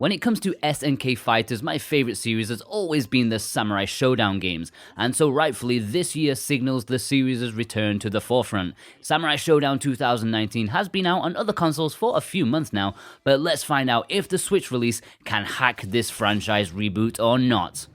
When it comes to SNK fighters, my favorite series has always been the Samurai Shodown games, and so rightfully this year signals the series' return to the forefront. Samurai Shodown 2019 has been out on other consoles for a few months now, but let's find out if the Switch release can hack this franchise reboot or not.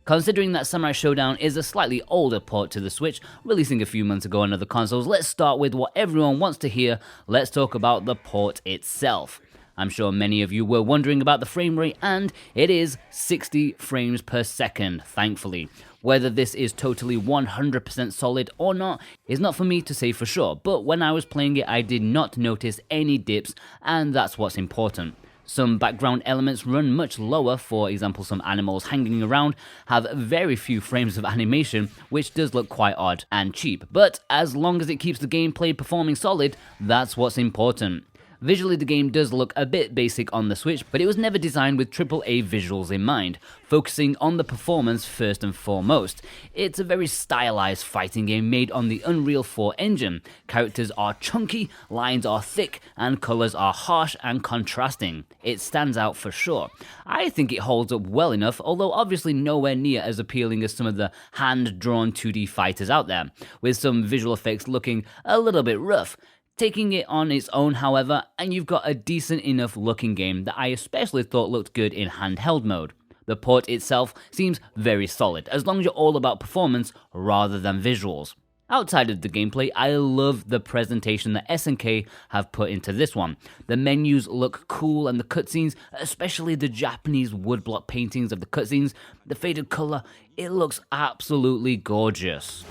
Considering that Samurai Shodown is a slightly older port to the Switch, releasing a few months ago on other consoles, let's start with what everyone wants to hear. Let's talk about the port itself. I'm sure many of you were wondering about the frame rate, and it is 60 frames per second, thankfully. Whether this is totally 100% solid or not is not for me to say for sure, but when I was playing it I did not notice any dips, and that's what's important. Some background elements run much lower, for example some animals hanging around have very few frames of animation, which does look quite odd and cheap, but as long as it keeps the gameplay performing solid, that's what's important. Visually the game does look a bit basic on the Switch, but it was never designed with AAA visuals in mind, focusing on the performance first and foremost. It's a very stylized fighting game made on the Unreal 4 engine. Characters are chunky, lines are thick, and colours are harsh and contrasting. It stands out for sure. I think it holds up well enough, although obviously nowhere near as appealing as some of the hand-drawn 2D fighters out there, with some visual effects looking a little bit rough. Taking it on its own, however, and you've got a decent enough looking game that I especially thought looked good in handheld mode. The port itself seems very solid, as long as you're all about performance rather than visuals. Outside of the gameplay, I love the presentation that SNK have put into this one. The menus look cool and the cutscenes, especially the Japanese woodblock paintings of the cutscenes, the faded colour, it looks absolutely gorgeous.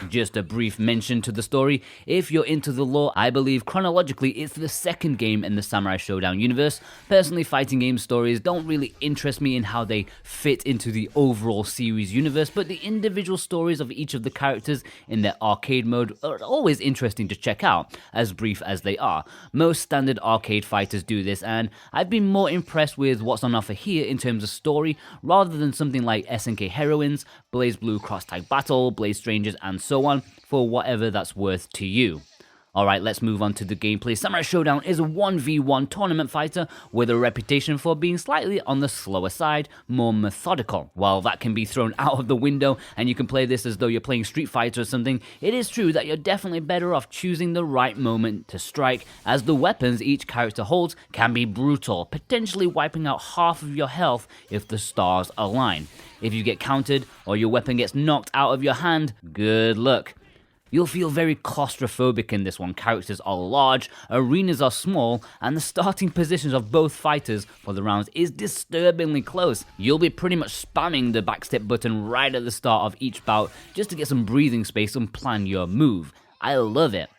Just a brief mention to the story. If you're into the lore, I believe chronologically it's the second game in the Samurai Shodown universe. Personally, fighting game stories don't really interest me in how they fit into the overall series universe, but the individual stories of each of the characters in their arcade mode are always interesting to check out, as brief as they are. Most standard arcade fighters do this, and I've been more impressed with what's on offer here in terms of story, rather than something like SNK Heroines, BlazBlue Cross Tag Battle, Blaze Strangers, and so on, for whatever that's worth to you. Alright, let's move on to the gameplay. Samurai Shodown is a 1v1 tournament fighter with a reputation for being slightly on the slower side, more methodical. While that can be thrown out of the window and you can play this as though you're playing Street Fighter or something, it is true that you're definitely better off choosing the right moment to strike, as the weapons each character holds can be brutal, potentially wiping out half of your health if the stars align. If you get countered or your weapon gets knocked out of your hand, good luck. You'll feel very claustrophobic in this one. Characters are large, arenas are small, and the starting positions of both fighters for the rounds is disturbingly close. You'll be pretty much spamming the backstep button right at the start of each bout just to get some breathing space and plan your move. I love it.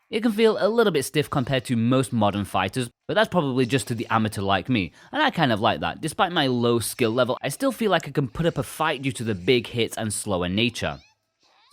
It can feel a little bit stiff compared to most modern fighters, but that's probably just to the amateur like me, and I kind of like that. Despite my low skill level, I still feel like I can put up a fight due to the big hits and slower nature.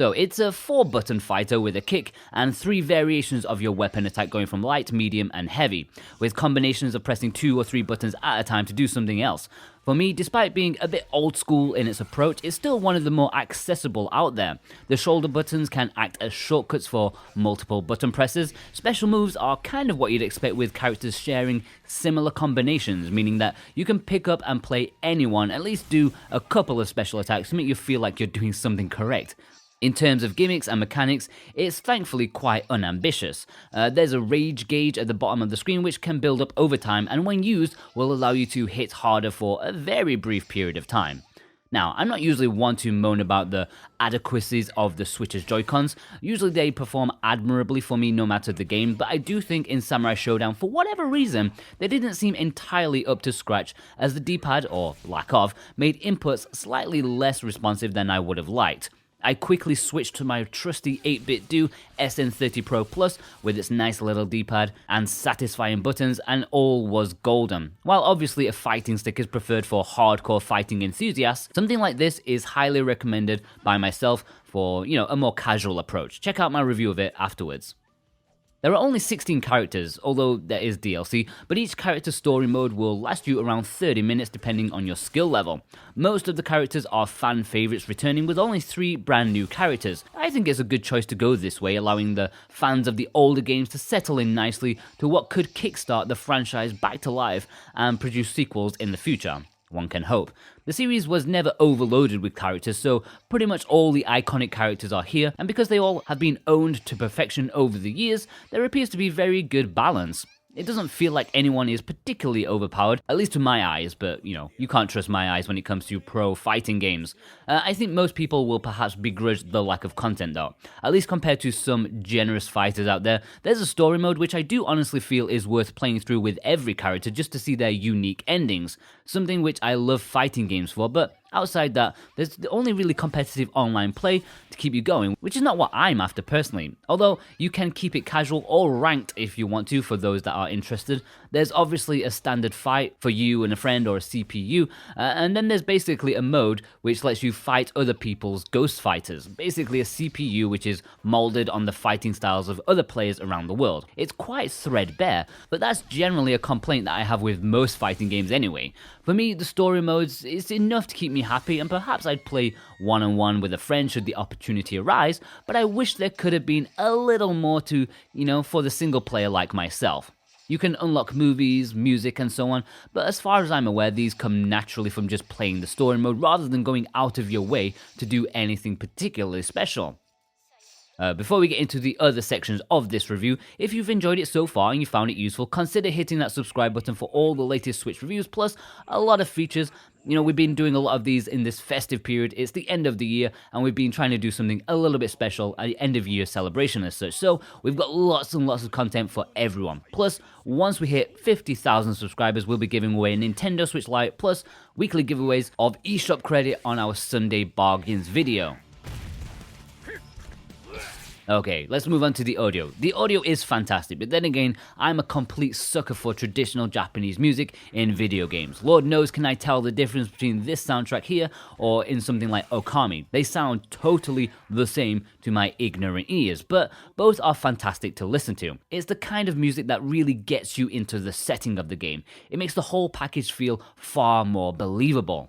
So it's a 4-button fighter with a kick and 3 variations of your weapon attack going from light, medium and heavy, with combinations of pressing 2 or 3 buttons at a time to do something else. For me, despite being a bit old school in its approach, it's still one of the more accessible out there. The shoulder buttons can act as shortcuts for multiple button presses. Special moves are kind of what you'd expect with characters sharing similar combinations, meaning that you can pick up and play anyone, at least do a couple of special attacks to make you feel like you're doing something correct. In terms of gimmicks and mechanics, it's thankfully quite unambitious. There's a rage gauge at the bottom of the screen which can build up over time, and when used will allow you to hit harder for a very brief period of time. Now, I'm not usually one to moan about the adequacies of the Switch's Joy-Cons. Usually they perform admirably for me no matter the game, but I do think in Samurai Shodown, for whatever reason, they didn't seem entirely up to scratch, as the D-pad, or lack of, made inputs slightly less responsive than I would have liked. I quickly switched to my trusty 8-bit do SN30 Pro Plus with its nice little D-pad and satisfying buttons, and all was golden. While obviously a fighting stick is preferred for hardcore fighting enthusiasts, something like this is highly recommended by myself for, a more casual approach. Check out my review of it afterwards. There are only 16 characters, although there is DLC, but each character's story mode will last you around 30 minutes depending on your skill level. Most of the characters are fan favourites returning with only 3 brand new characters. I think it's a good choice to go this way, allowing the fans of the older games to settle in nicely to what could kickstart the franchise back to life and produce sequels in the future. One can hope. The series was never overloaded with characters, so pretty much all the iconic characters are here, and because they all have been owned to perfection over the years, there appears to be very good balance. It doesn't feel like anyone is particularly overpowered, at least to my eyes, but you can't trust my eyes when it comes to pro fighting games. I think most people will perhaps begrudge the lack of content though. At least compared to some generous fighters out there, there's a story mode which I do honestly feel is worth playing through with every character just to see their unique endings. Something which I love fighting games for, but outside that, there's the only really competitive online play to keep you going, which is not what I'm after personally. Although you can keep it casual or ranked if you want to for those that are interested. There's obviously a standard fight for you and a friend or a CPU, and then there's basically a mode which lets you fight other people's ghost fighters, basically a CPU which is molded on the fighting styles of other players around the world. It's quite threadbare, but that's generally a complaint that I have with most fighting games anyway. For me, the story modes is enough to keep me happy, and perhaps I'd play one-on-one with a friend should the opportunity arise, but I wish there could have been a little more to, for the single player like myself. You can unlock movies, music, and so on, but as far as I'm aware, these come naturally from just playing the story mode rather than going out of your way to do anything particularly special. Before we get into the other sections of this review, if you've enjoyed it so far and you found it useful, consider hitting that subscribe button for all the latest Switch reviews, plus a lot of features. We've been doing a lot of these in this festive period. It's the end of the year, and we've been trying to do something a little bit special at the end of year celebration as such. So we've got lots and lots of content for everyone. Plus, once we hit 50,000 subscribers, we'll be giving away a Nintendo Switch Lite, plus weekly giveaways of eShop credit on our Sunday Bargains video. Okay, let's move on to the audio. The audio is fantastic, but then again, I'm a complete sucker for traditional Japanese music in video games. Lord knows can I tell the difference between this soundtrack here or in something like Okami. They sound totally the same to my ignorant ears, but both are fantastic to listen to. It's the kind of music that really gets you into the setting of the game. It makes the whole package feel far more believable.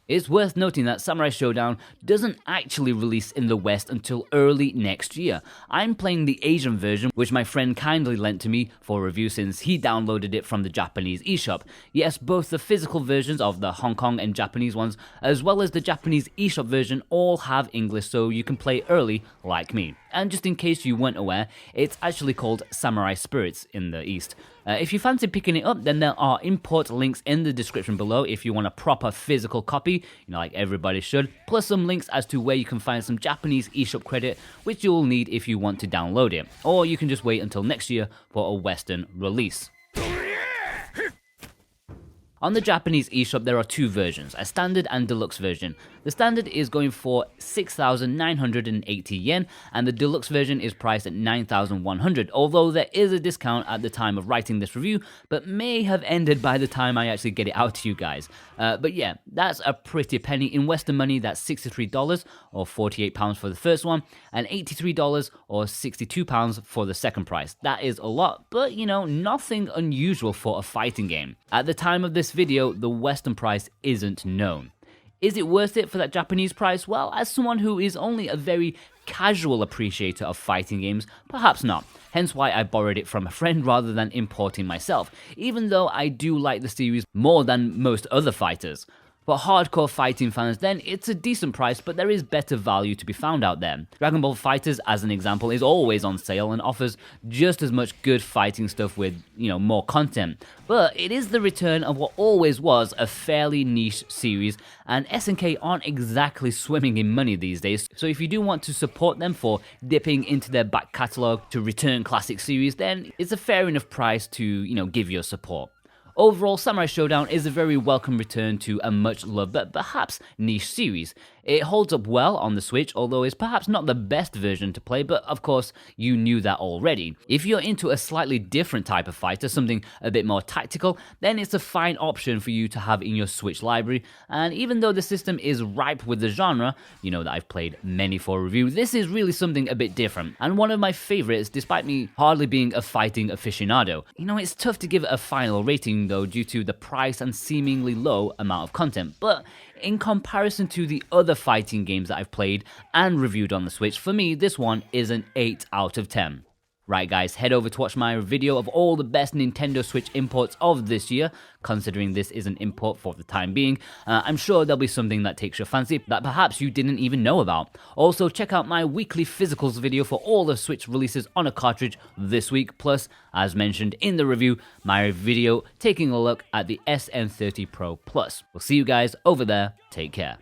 It's worth noting that Samurai Shodown doesn't actually release in the West until early next year. I'm playing the Asian version, which my friend kindly lent to me for review since he downloaded it from the Japanese eShop. Yes, both the physical versions of the Hong Kong and Japanese ones, as well as the Japanese eShop version, all have English, so you can play early like me. And just in case you weren't aware, it's actually called Samurai Spirits in the East. If you fancy picking it up, then there are import links in the description below if you want a proper physical copy, like everybody should, plus some links as to where you can find some Japanese eShop credit, which you'll need if you want to download it. Or you can just wait until next year for a Western release. On the Japanese eShop, there are 2 versions, a standard and deluxe version. The standard is going for 6,980 yen, and the deluxe version is priced at 9,100, although there is a discount at the time of writing this review, but may have ended by the time I actually get it out to you guys. But yeah, that's a pretty penny. In Western money, that's $63 or £48 for the first one, and $83 or £62 for the second price. That is a lot, but nothing unusual for a fighting game. At the time of this video, the Western price isn't known. Is it worth it for that Japanese price? Well, as someone who is only a very casual appreciator of fighting games, perhaps not. Hence why I borrowed it from a friend rather than importing myself, even though I do like the series more than most other fighters. For hardcore fighting fans, then it's a decent price, but there is better value to be found out there. Dragon Ball FighterZ, as an example, is always on sale and offers just as much good fighting stuff with, more content. But it is the return of what always was a fairly niche series, and SNK aren't exactly swimming in money these days, so if you do want to support them for dipping into their back catalogue to return classic series, then it's a fair enough price to, give your support. Overall, Samurai Shodown is a very welcome return to a much-loved but perhaps niche series. It holds up well on the Switch, although it's perhaps not the best version to play, but of course you knew that already. If you're into a slightly different type of fighter, something a bit more tactical, then it's a fine option for you to have in your Switch library. And even though the system is ripe with the genre, you know that I've played many for review, this is really something a bit different, and one of my favorites despite me hardly being a fighting aficionado. You know, it's tough to give it a final rating though due to the price and seemingly low amount of content, but in comparison to the other fighting games that I've played and reviewed on the Switch, for me this one is an 8 out of 10. Right guys, head over to watch my video of all the best Nintendo Switch imports of this year, considering this is an import for the time being. I'm sure there'll be something that takes your fancy that perhaps you didn't even know about. Also, check out my weekly physicals video for all the Switch releases on a cartridge this week, plus, as mentioned in the review, my video taking a look at the SN30 Pro Plus. We'll see you guys over there, take care.